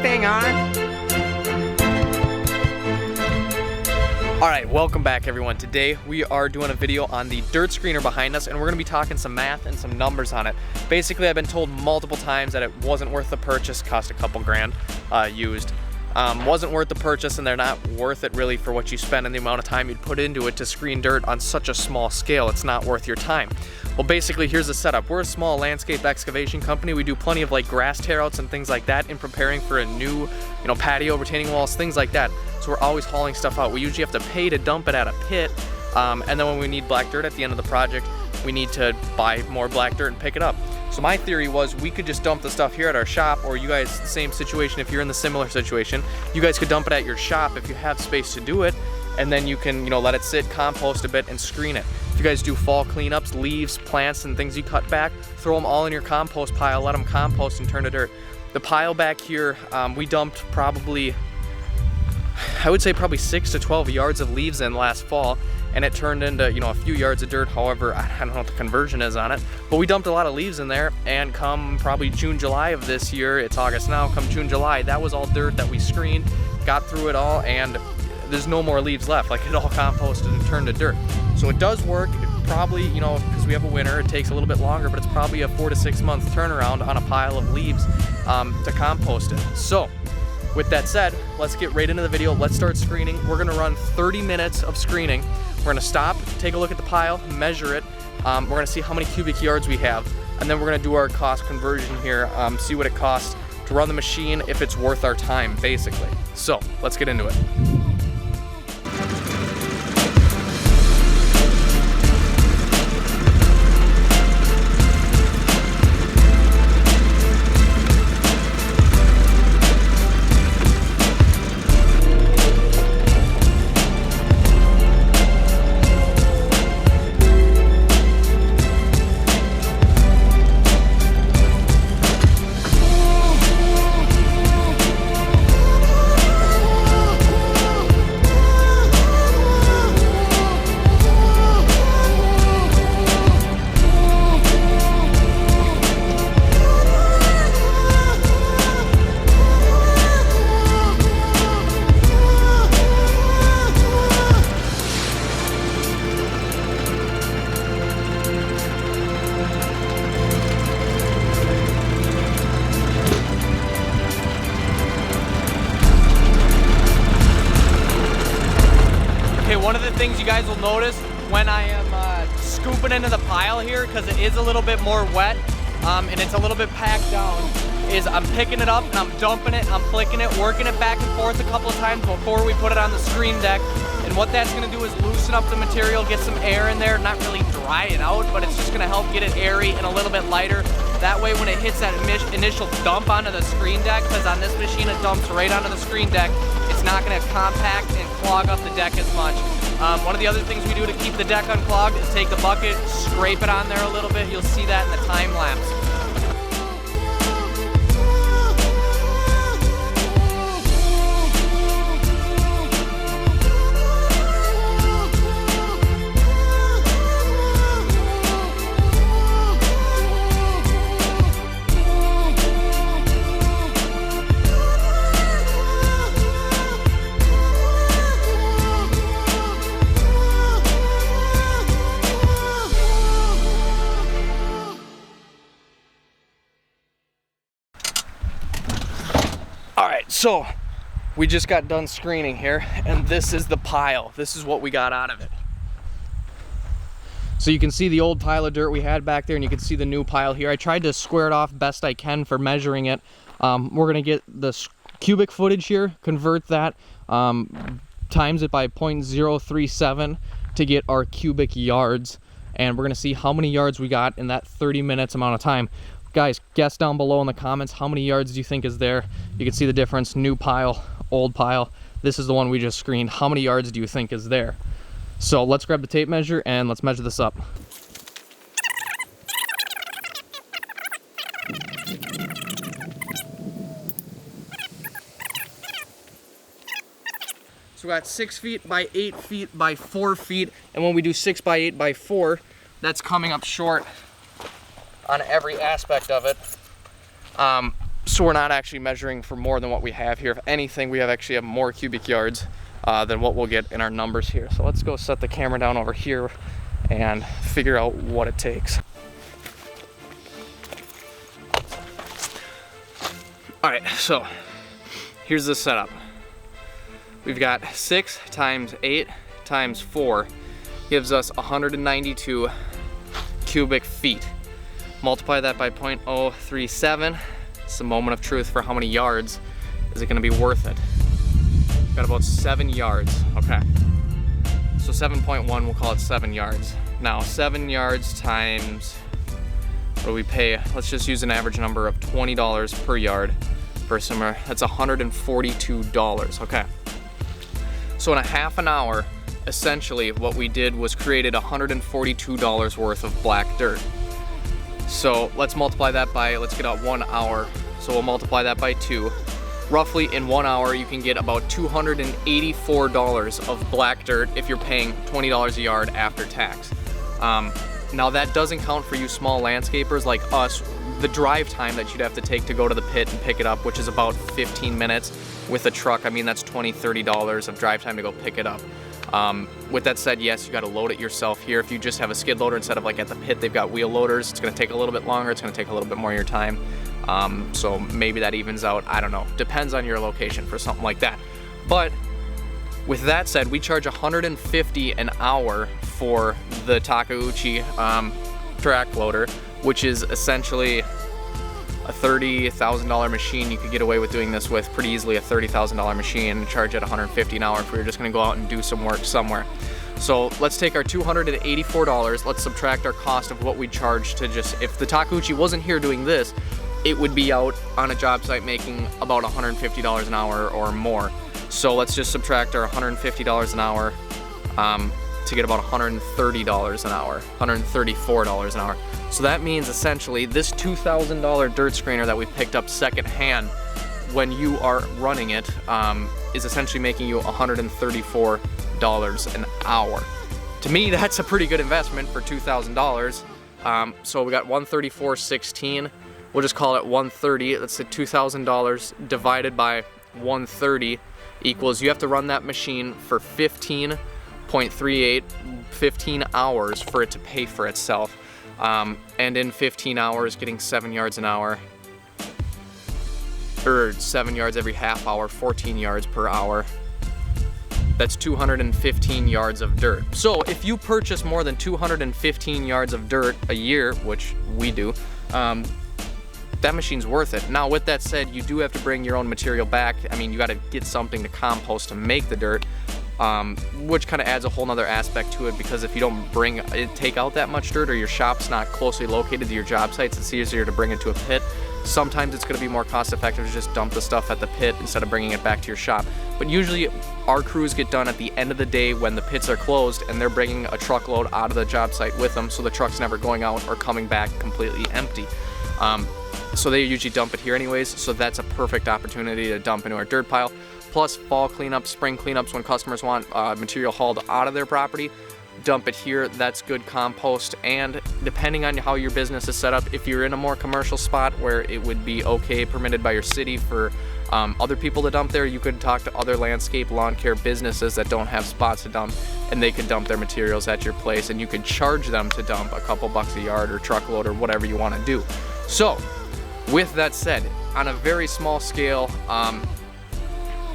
Hang on. Alright, welcome back everyone. Today we are doing a video on the dirt screener behind us, and we're going to be talking some math and some numbers on it. Basically, I've been told multiple times that it wasn't worth the purchase, cost a couple grand used. Wasn't worth the purchase, and they're not worth it really for what you spend and the amount of time you'd put into it to screen dirt on such a small scale. It's not worth your time. Well, basically, here's the setup. We're a small landscape excavation company. We do plenty of like grass tear-outs and things like that in preparing for a new, patio, retaining walls, things like that. So we're always hauling stuff out. We usually have to pay to dump it at a pit, and then when we need black dirt at the end of the project, we need to buy more black dirt and pick it up. So my theory was we could just dump the stuff here at our shop, or you guys, same situation, if you're in the similar situation, you guys could dump it at your shop if you have space to do it, and then you can, let it sit, compost a bit, and screen it. If you guys do fall cleanups, leaves, plants, and things you cut back, throw them all in your compost pile, let them compost and turn to dirt. The pile back here, we dumped probably, I would say probably 6 to 12 yards of leaves in last fall, and it turned into, a few yards of dirt. However, I don't know what the conversion is on it, but we dumped a lot of leaves in there, and come probably June, July of this year, it's August now, come June, July, that was all dirt that we screened, got through it all, and there's no more leaves left. Like, it all composted and turned to dirt. So it does work. It probably, because we have a winter, it takes a little bit longer, but it's probably a 4 to 6 month turnaround on a pile of leaves to compost it. So with that said, let's get right into the video. Let's start screening. We're gonna run 30 minutes of screening. We're gonna stop, take a look at the pile, measure it. We're gonna see how many cubic yards we have, and then we're gonna do our cost conversion here, see what it costs to run the machine, if it's worth our time, basically. So let's get into it. One of the things you guys will notice when I am scooping into the pile here, because it is a little bit more wet and it's a little bit packed down, is I'm picking it up and I'm dumping it, I'm flicking it, working it back and forth a couple of times before we put it on the screen deck. And what that's going to do is loosen up the material, get some air in there, not really dry it out, but it's just going to help get it airy and a little bit lighter. That way when it hits that initial dump onto the screen deck, because on this machine it dumps right onto the screen deck, it's not going to compact and clog up the deck as much. One of the other things we do to keep the deck unclogged is take the bucket, scrape it on there a little bit. You'll see that in the time lapse. So we just got done screening here, and this is the pile. This is what we got out of it. So you can see the old pile of dirt we had back there, and you can see the new pile here. I tried to square it off best I can for measuring it. We're gonna get the cubic footage here, convert that, times it by 0.037 to get our cubic yards, and we're gonna see how many yards we got in that 30 minutes amount of time. Guys, guess down below in the comments, how many yards do you think is there? You can see the difference, new pile, old pile. This is the one we just screened. How many yards do you think is there? So let's grab the tape measure and let's measure this up. So we got 6 feet by 8 feet by 4 feet, and when we do 6 by 8 by 4, that's coming up short on every aspect of it. So So we're not actually measuring for more than what we have here. If anything, we actually have more cubic yards than what we'll get in our numbers here. So let's go set the camera down over here and figure out what it takes. All right, so here's the setup. We've got 6 times 8 times 4 gives us 192 cubic feet. Multiply that by 0.037. It's a moment of truth for how many yards is it going to be worth it. Got about 7 yards. Okay. So 7.1, we'll call it 7 yards. Now 7 yards times, what do we pay? Let's just use an average number of $20 per yard per summer. That's $142. Okay. So in a half an hour, essentially what we did was created $142 worth of black dirt. So let's multiply that by, let's get out 1 hour. So we'll multiply that by 2. Roughly in 1 hour, you can get about $284 of black dirt if you're paying $20 a yard after tax. Now that doesn't count for you small landscapers like us. The drive time that you'd have to take to go to the pit and pick it up, which is about 15 minutes with a truck. I mean, that's $20, $30 of drive time to go pick it up. With that said, yes, you got to load it yourself here. If you just have a skid loader instead of like at the pit, they've got wheel loaders. It's going to take a little bit longer. It's going to take a little bit more of your time. So maybe that evens out. I don't know. Depends on your location for something like that. But with that said, we charge $150 an hour for the Takeuchi track loader, which is essentially a $30,000 machine. You could get away with doing this with pretty easily, a $30,000 machine, and charge at $150 an hour if we were just going to go out and do some work somewhere. So let's take our $284, let's subtract our cost of what we charge to just, if the Takeuchi wasn't here doing this, it would be out on a job site making about $150 an hour or more. So let's just subtract our $150 an hour to get about $130 an hour, $134 an hour. So that means essentially this $2,000 dirt screener that we picked up secondhand, when you are running it, is essentially making you $134 an hour. To me, that's a pretty good investment for $2,000. So we got $134.16. We'll just call it 130. That's the $2,000 divided by 130 equals, you have to run that machine for 15.38, 15 hours for it to pay for itself. And in 15 hours, getting 7 yards an hour, or 7 yards every half hour, 14 yards per hour. That's 215 yards of dirt. So if you purchase more than 215 yards of dirt a year, which we do, that machine's worth it. Now, with that said, you do have to bring your own material back. I mean, you got to get something to compost to make the dirt, which kind of adds a whole nother aspect to it, because if you don't take out that much dirt, or your shop's not closely located to your job sites, it's easier to bring it to a pit. Sometimes it's going to be more cost effective to just dump the stuff at the pit instead of bringing it back to your shop. But usually our crews get done at the end of the day when the pits are closed, and they're bringing a truckload out of the job site with them, so the truck's never going out or coming back completely empty. So they usually dump it here anyways, so that's a perfect opportunity to dump into our dirt pile. Plus fall cleanups, spring cleanups, when customers want material hauled out of their property, dump it here. That's good compost. And depending on how your business is set up, if you're in a more commercial spot where it would be okay, permitted by your city for other people to dump there, you could talk to other landscape lawn care businesses that don't have spots to dump, and they could dump their materials at your place, and you could charge them to dump a couple bucks a yard or truckload or whatever you want to do. So with that said, on a very small scale,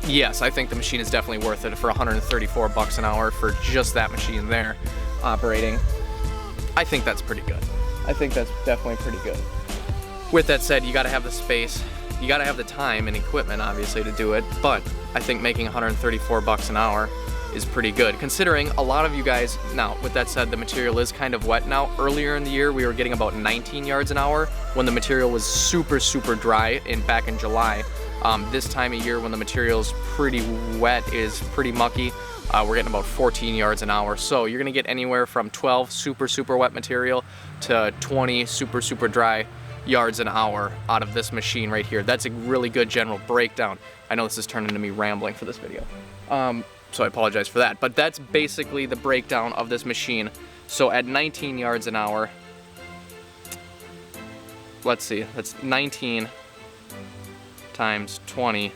yes, I think the machine is definitely worth it for 134 bucks an hour for just that machine there operating. I think that's pretty good. I think that's definitely pretty good. With that said, you got to have the space, you got to have the time and equipment, obviously, to do it, but I think making 134 bucks an hour is pretty good, considering a lot of you guys, now with that said, the material is kind of wet now. Earlier in the year, we were getting about 19 yards an hour when the material was super dry back in July. This time of year, when the material's pretty wet, is pretty mucky, we're getting about 14 yards an hour. So you're gonna get anywhere from 12 super wet material to 20 super dry yards an hour out of this machine right here. That's a really good general breakdown. I know this is turning into me rambling for this video, so I apologize for that, but that's basically the breakdown of this machine. So at 19 yards an hour, let's see, that's 19 times 20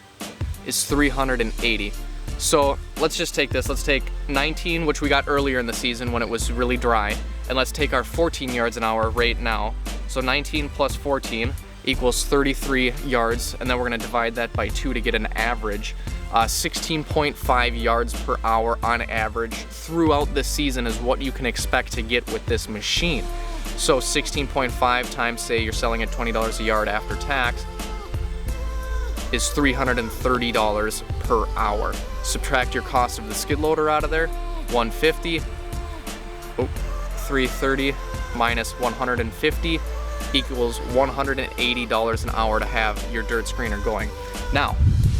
is 380. So let's just take this. Let's take 19, which we got earlier in the season when it was really dry, and let's take our 14 yards an hour rate now. So 19 plus 14 equals 33 yards, and then we're gonna divide that by 2 to get an average. 16.5 yards per hour on average throughout the season is what you can expect to get with this machine. So 16.5 times, say you're selling at $20 a yard after tax, is $330 per hour. Subtract your cost of the skid loader out of there, 150. 330 minus 150 equals $180 an hour to have your dirt screener going. Now,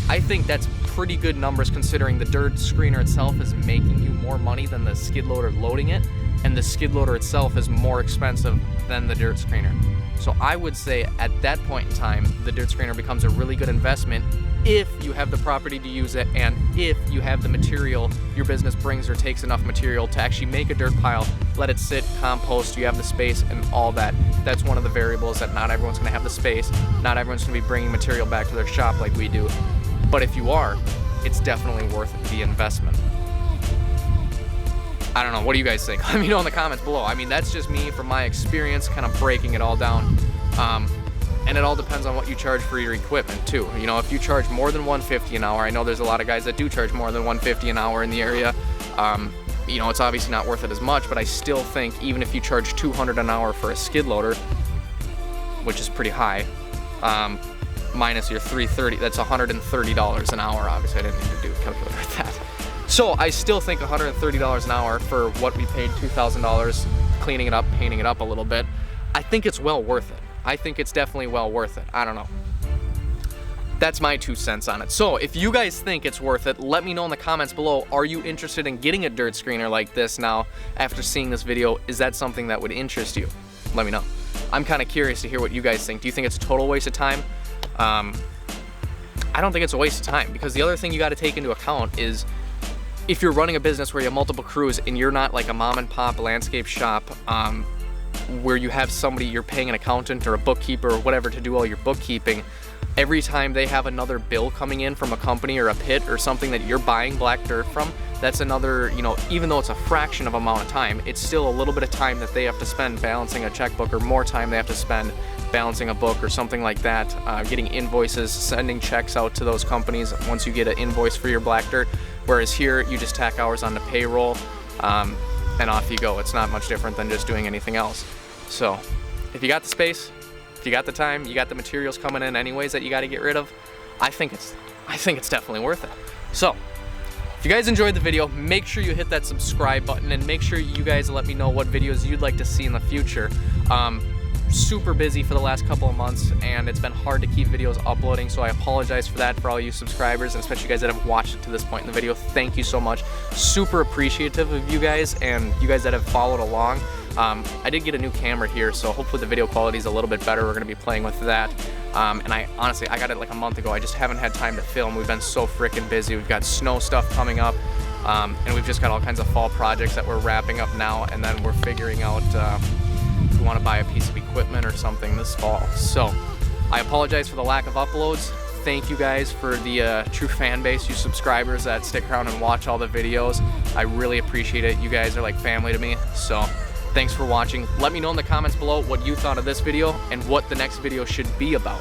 I think that's pretty good numbers considering the dirt screener itself is making you more money than the skid loader loading it, and the skid loader itself is more expensive than the dirt screener. So I would say at that point in time, the dirt screener becomes a really good investment if you have the property to use it and if you have the material your business brings or takes enough material to actually make a dirt pile, let it sit, compost, you have the space and all that. That's one of the variables that not everyone's gonna have the space. Not everyone's gonna be bringing material back to their shop like we do. But if you are, it's definitely worth the investment. I don't know, what do you guys think? Let me know in the comments below. I mean, that's just me from my experience kind of breaking it all down. And it all depends on what you charge for your equipment too. You know, if you charge more than $150 an hour, I know there's a lot of guys that do charge more than $150 an hour in the area. You know, it's obviously not worth it as much, but I still think even if you charge $200 an hour for a skid loader, which is pretty high, minus your $330, that's $130 an hour. Obviously, I didn't need to do a calculator with that. So I still think $130 an hour for what we paid $2,000 cleaning it up, painting it up a little bit, I think it's well worth it. I think it's definitely well worth it. I don't know. That's my 2 cents on it. So if you guys think it's worth it, let me know in the comments below. Are you interested in getting a dirt screener like this now after seeing this video? Is that something that would interest you? Let me know. I'm kind of curious to hear what you guys think. Do you think it's a total waste of time? I don't think it's a waste of time, because the other thing you got to take into account is if you're running a business where you have multiple crews and you're not like a mom and pop landscape shop where you have somebody, you're paying an accountant or a bookkeeper or whatever to do all your bookkeeping, every time they have another bill coming in from a company or a pit or something that you're buying black dirt from, that's another, you know, even though it's a fraction of amount of time, it's still a little bit of time that they have to spend balancing a checkbook, or more time they have to spend balancing a book or something like that, getting invoices, sending checks out to those companies once you get an invoice for your black dirt. Whereas here, you just tack hours on the payroll, and off you go. It's not much different than just doing anything else. So if you got the space, if you got the time, you got the materials coming in anyways that you got to get rid of, I think it's definitely worth it. So if you guys enjoyed the video, make sure you hit that subscribe button, and make sure you guys let me know what videos you'd like to see in the future. Super busy for the last couple of months, and it's been hard to keep videos uploading, so I apologize for that for all you subscribers, and especially you guys that have watched it to this point in the video. Thank you so much. Super appreciative of you guys, and you guys that have followed along. I did get a new camera here, so hopefully the video quality is a little bit better. We're going to be playing with that. And I honestly got it like a month ago. I just haven't had time to film. We've been so freaking busy. We've got snow stuff coming up, and we've just got all kinds of fall projects that we're wrapping up now, and then we're figuring out if we want to buy a piece of equipment or something this fall. So I apologize for the lack of uploads. Thank you guys for the true fan base, you subscribers that stick around and watch all the videos. I really appreciate it. You guys are like family to me. So thanks for watching. Let me know in the comments below what you thought of this video and what the next video should be about.